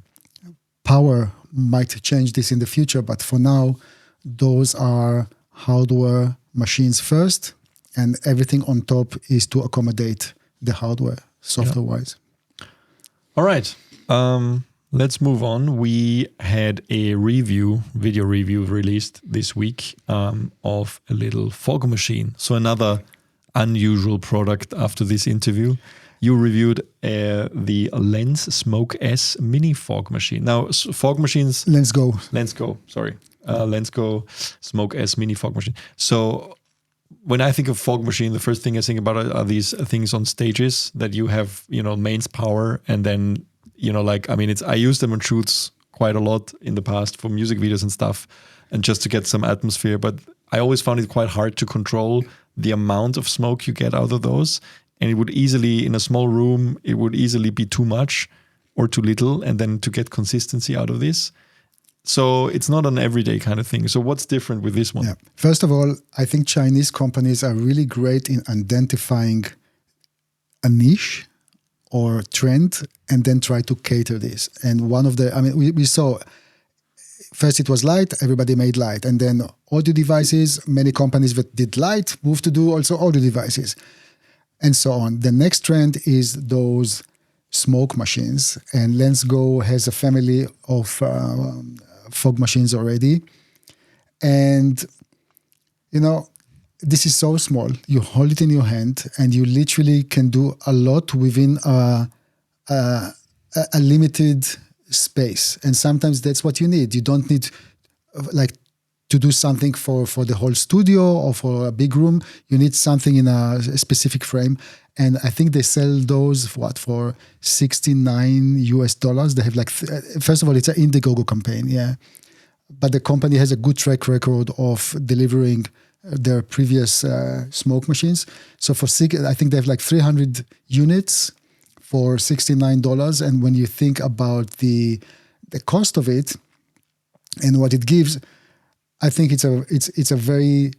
power might change this in the future, but for now, those are hardware machines first, and everything on top is to accommodate the hardware, software-wise. All right. Let's move on. We had a video review released this week of a little fog machine. So another unusual product after this interview. You reviewed the Lens Smoke S mini fog machine. Now, fog machines... Lensgo, sorry. Lensgo Smoke S mini fog machine. So when I think of fog machine, the first thing I think about are these things on stages that you have, mains power, and then, I use them on shoots quite a lot in the past for music videos and stuff, and just to get some atmosphere. But I always found it quite hard to control the amount of smoke you get out of those. And it would easily, in a small room, it would easily be too much or too little. And then to get consistency out of this. So it's not an everyday kind of thing. So what's different with this one? Yeah. First of all, I think Chinese companies are really great in identifying a niche or trend and then try to cater this. And one of we saw, first it was light, everybody made light. And then audio devices, many companies that did light moved to do also audio devices. And so on. The next trend is those smoke machines. And Lensgo has a family of fog machines already. And, this is so small. You hold it in your hand and you literally can do a lot within a limited space. And sometimes that's what you need. You don't need to do something for the whole studio or for a big room. You need something in a specific frame. And I think they sell those for $69. They have first of all, it's an Indiegogo campaign. Yeah. But the company has a good track record of delivering their previous smoke machines. So I think they have 300 units for $69. And when you think about the cost of it and what it gives, I think it's a very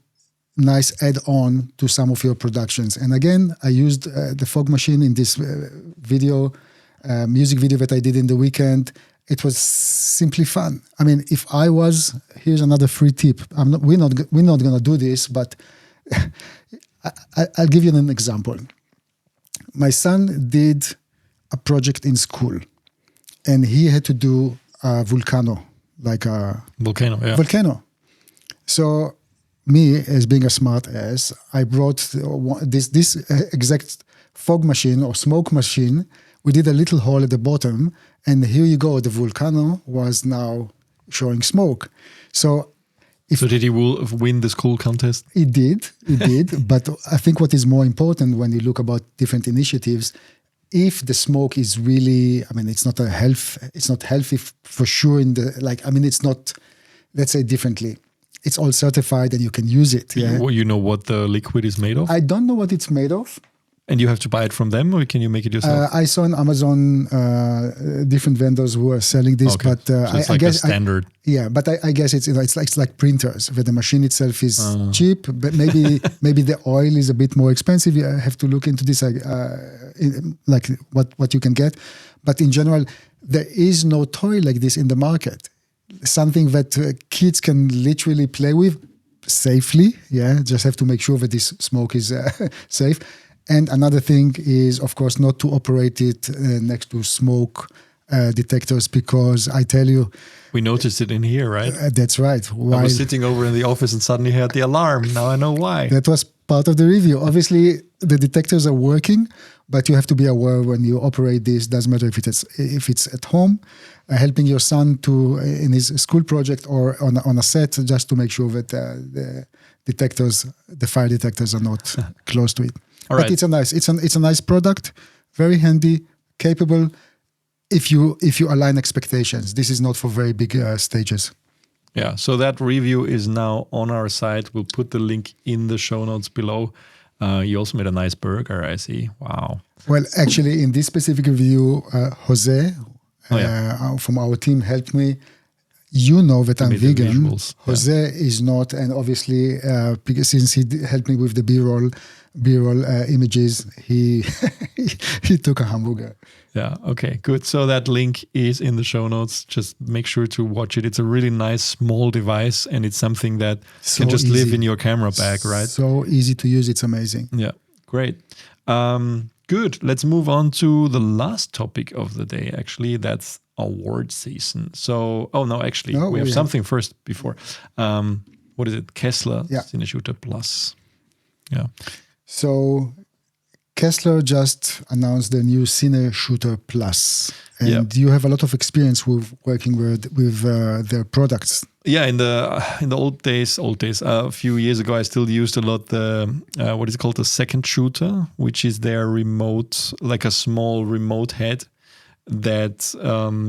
nice add-on to some of your productions. And again, I used the fog machine in this music video that I did in the weekend. It was simply fun. I mean, here's another free tip. We're not going to do this, but I'll give you an example. My son did a project in school, and he had to do a volcano, volcano. So me, as being a smart ass, I brought this exact fog machine or smoke machine. We did a little hole at the bottom, and here you go. The volcano was now showing smoke. So did he win the school contest? He did. But I think what is more important when you look about different initiatives, if the smoke is really, it's not healthy for sure. It's not, let's say differently. It's all certified and you can use it. Yeah. You know what the liquid is made of? I don't know what it's made of. And you have to buy it from them, or can you make it yourself? I saw on Amazon different vendors who are selling this, okay. but so it's I guess a standard. But I guess it's like printers, where the machine itself is cheap, but maybe the oil is a bit more expensive. You have to look into this, what you can get. But in general, there is no toy like this in the market. Something that kids can literally play with safely. Yeah, just have to make sure that this smoke is safe. And another thing is, of course, not to operate it next to smoke detectors, because I tell you... We noticed it in here, right? That's right. I was sitting over in the office and suddenly heard the alarm. Now I know why. That was part of the review. Obviously, the detectors are working, but you have to be aware when you operate this. Doesn't matter if it's at home, helping your son in his school project or on a set, just to make sure that the fire detectors are not close to it. All but right. it's a nice product, very handy, capable. If you align expectations, this is not for very big stages. Yeah, so that review is now on our site. We'll put the link in the show notes below. You also made a nice burger, I see. Wow. Well, actually, in this specific review, Jose from our team helped me. You know that I'm vegan. Jose is not, and obviously, because since he helped me with the B-roll images, he took a hamburger. Yeah, okay, good. So that link is in the show notes. Just make sure to watch it. It's a really nice small device, and it's something that can just live in your camera bag, right? So easy to use. It's amazing. Yeah, great. Good. Let's move on to the last topic of the day. Actually, that's award season. So, we have something first before. What is it? Kessler CineShooter Plus. Yeah. So Kessler just announced the new CineShooter Plus, and you have a lot of experience with working with their products. Yeah, in the old days, a few years ago, I still used a lot the what is it called, the second shooter, which is their remote, like a small remote head that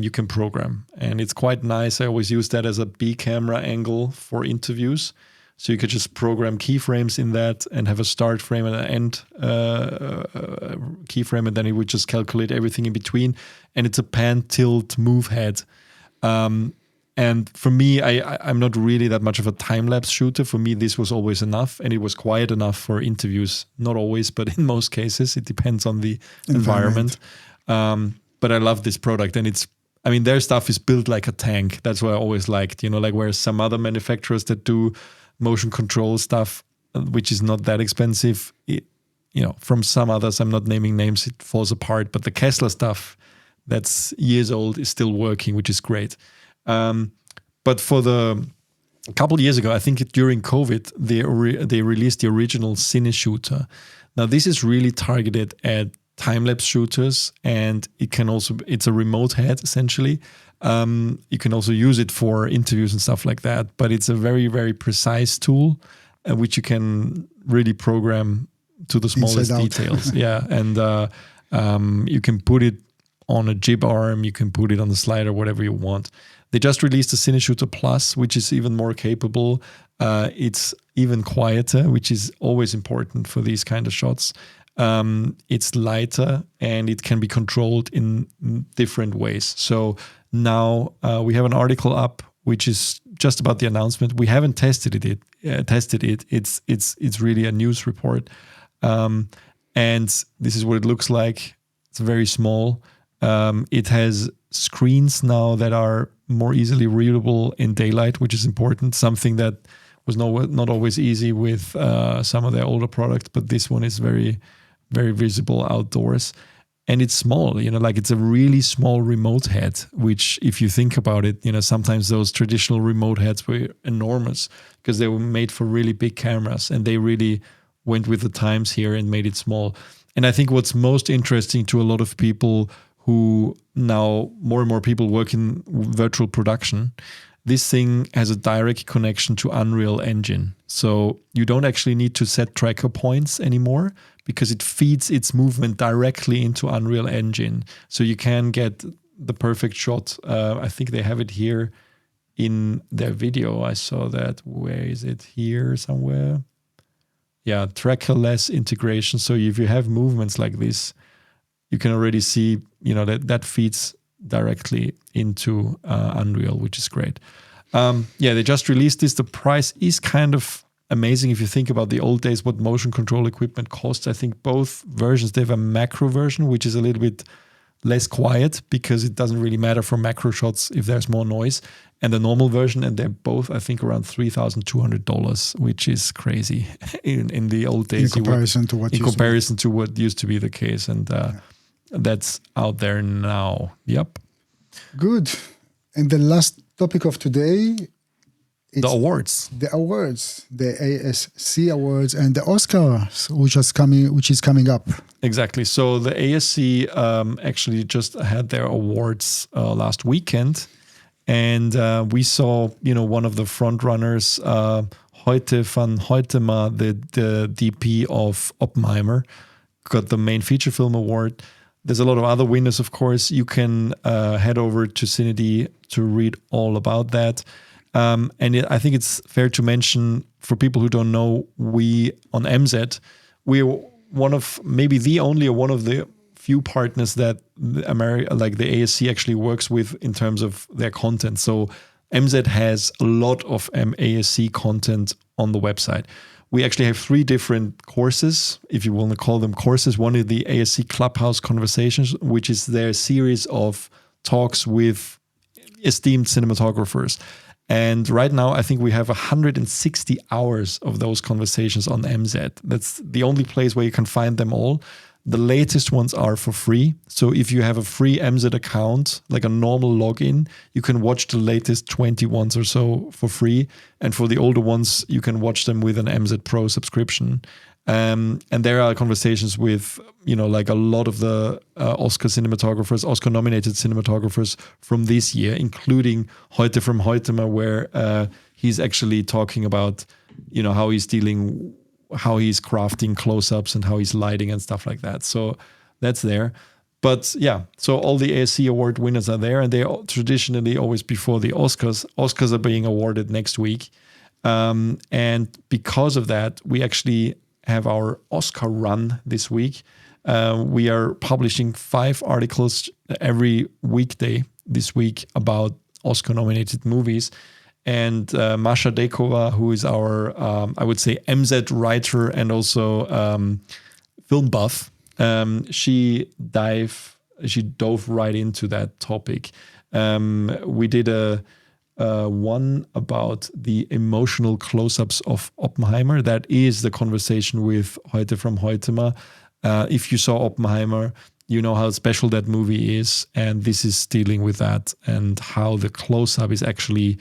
you can program, and it's quite nice. I always use that as a B camera angle for interviews. So you could just program keyframes in that and have a start frame and an end keyframe, and then it would just calculate everything in between. And it's a pan, tilt, move head. And for me, I'm not really that much of a time-lapse shooter. For me, this was always enough, and it was quiet enough for interviews. Not always, but in most cases, it depends on the environment. But I love this product, and their stuff is built like a tank. That's what I always liked, like whereas some other manufacturers that do motion control stuff, which is not that expensive, from some others, I'm not naming names, it falls apart. But the Kessler stuff that's years old is still working, which is great. But for the a couple of years ago, I think during COVID, they released the original CineShooter. Now, this is really targeted at time-lapse shooters, and it's a remote head, essentially. You can also use it for interviews and stuff like that, but it's a very, very precise tool, which you can really program to the smallest details. Yeah, and you can put it on a jib arm, you can put it on the slider, whatever you want. They just released the CineShooter Plus, which is even more capable. It's even quieter, which is always important for these kind of shots. It's lighter and it can be controlled in different ways. So now we have an article up, which is just about the announcement. We haven't tested it. It's really a news report, and this is what it looks like. It's very small. It has screens now that are more easily readable in daylight, which is important. Something that was not always easy with some of their older products, but this one is very, very visible outdoors. And it's small, like it's a really small remote head, which if you think about it, sometimes those traditional remote heads were enormous because they were made for really big cameras, and they really went with the times here and made it small. And I think what's most interesting to a lot of people who now more and more people work in virtual production, this thing has a direct connection to Unreal Engine. So you don't actually need to set tracker points anymore because it feeds its movement directly into Unreal Engine. So you can get the perfect shot. I think they have it here in their video. I saw that. Where is it? Here somewhere. Yeah, trackerless integration. So if you have movements like this, you can already see, that feeds directly into Unreal, which is great. They just released this. The price is kind of amazing if you think about the old days, what motion control equipment costs. I think both versions, they have a macro version, which is a little bit less quiet because it doesn't really matter for macro shots if there's more noise, and the normal version, and they're both, I think, around $3,200, which is crazy in the old days. In comparison to what used to be the case, and that's out there now. Yep. Good. And the last topic of today, the awards. The ASC Awards and the Oscars, which is coming up. Exactly. So the ASC actually just had their awards last weekend, and we saw one of the front runners, Heute van Hoytema, the DP of Oppenheimer, got the main feature film award. There's a lot of other winners, of course. You can head over to CineD to read all about that. I think it's fair to mention, for people who don't know, we on MZ, we're one of maybe the only or one of the few partners that the ASC actually works with in terms of their content. So MZ has a lot of ASC content on the website. We actually have 3 different courses, if you want to call them courses. One is the ASC Clubhouse Conversations, which is their series of talks with esteemed cinematographers. And right now, I think we have 160 hours of those conversations on MZ. That's the only place where you can find them all. The latest ones are for free. So if you have a free MZ account, like a normal login, you can watch the latest 20 ones or so for free. And for the older ones, you can watch them with an MZ Pro subscription. And there are conversations with, like a lot of the Oscar cinematographers, Oscar-nominated cinematographers from this year, including Heute from Hoytema, where he's actually talking about, how he's crafting close-ups and how he's lighting and stuff like that. So that's there. But yeah, so all the ASC award winners are there, and they're traditionally always before the Oscars. Oscars are being awarded next week. And because of that, we actually have our Oscar run this week. We are publishing 5 articles every weekday this week about Oscar-nominated movies. And Masha Dekova, who is our, I would say, MZ writer and also film buff, she dove right into that topic. We did a one about the emotional close-ups of Oppenheimer. That is the conversation with Heute from Hoytema. If you saw Oppenheimer, you know how special that movie is, and this is dealing with that and how the close-up is actually,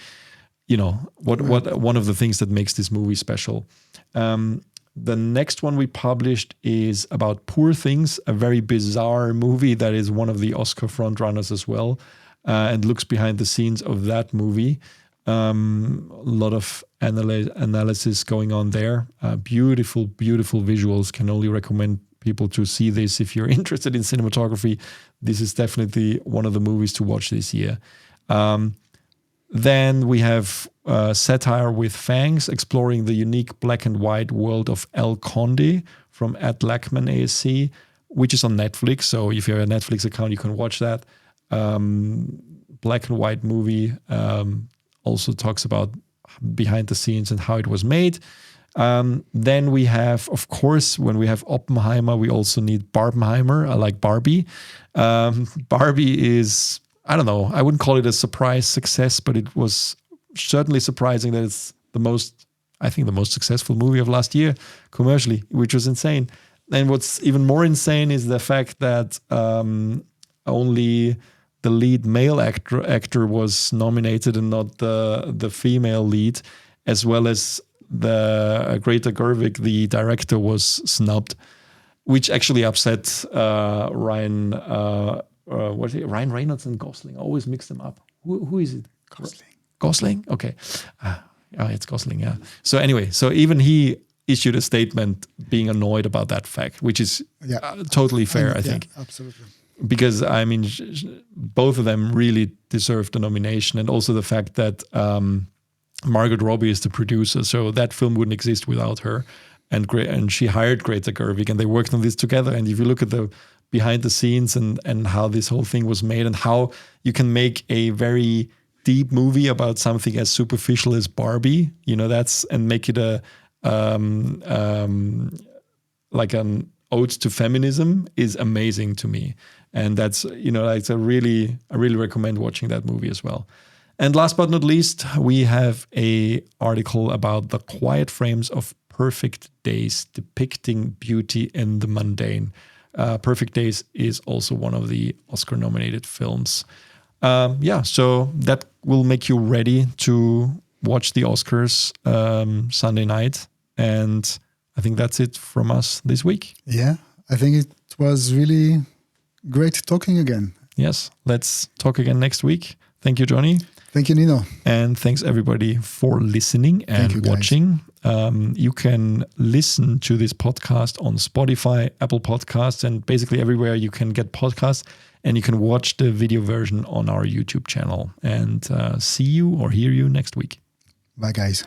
what one of the things that makes this movie special. The next one we published is about Poor Things, a very bizarre movie that is one of the Oscar frontrunners as well, and looks behind the scenes of that movie. A lot of analysis going on there. Beautiful, beautiful visuals. Can only recommend people to see this if you're interested in cinematography. This is definitely one of the movies to watch this year. Then we have Satire with Fangs, exploring the unique black and white world of El Conde from Ed Lackman ASC, which is on Netflix. So if you have a Netflix account, you can watch that. Black and white movie, also talks about behind the scenes and how it was made. Then we have, of course, when we have Oppenheimer, we also need Barbenheimer, like Barbie. Barbie is, I don't know, I wouldn't call it a surprise success, but it was certainly surprising that it's the most successful movie of last year commercially, which was insane. And what's even more insane is the fact that only the lead male actor was nominated and not the female lead, as well as the Greta Gerwig, the director, was snubbed, which actually upset Ryan. What is it? Ryan Reynolds and Gosling. I always mix them up. Who is it? Gosling? Okay. It's Gosling, yeah. So anyway, so even he issued a statement being annoyed about that fact, which is totally fair, I think. Absolutely. Because, I mean, both of them really deserved the nomination. And also the fact that Margot Robbie is the producer. So that film wouldn't exist without her. And she hired Greta Gerwig, and they worked on this together. And if you look at the behind the scenes and how this whole thing was made and how you can make a very deep movie about something as superficial as Barbie, and make it a like an ode to feminism is amazing to me. And that's, I really recommend watching that movie as well. And last but not least, we have a article about the quiet frames of Perfect Days, depicting beauty in the mundane. Perfect Days is also one of the Oscar-nominated films. So that will make you ready to watch the Oscars Sunday night. And I think that's it from us this week. Yeah, I think it was really great talking again. Yes, let's talk again next week. Thank you, Johnny. Thank you, Nino. And thanks, everybody, for listening and watching. You can listen to this podcast on Spotify, Apple Podcasts, and basically everywhere you can get podcasts. And you can watch the video version on our YouTube channel. And see you or hear you next week. Bye, guys.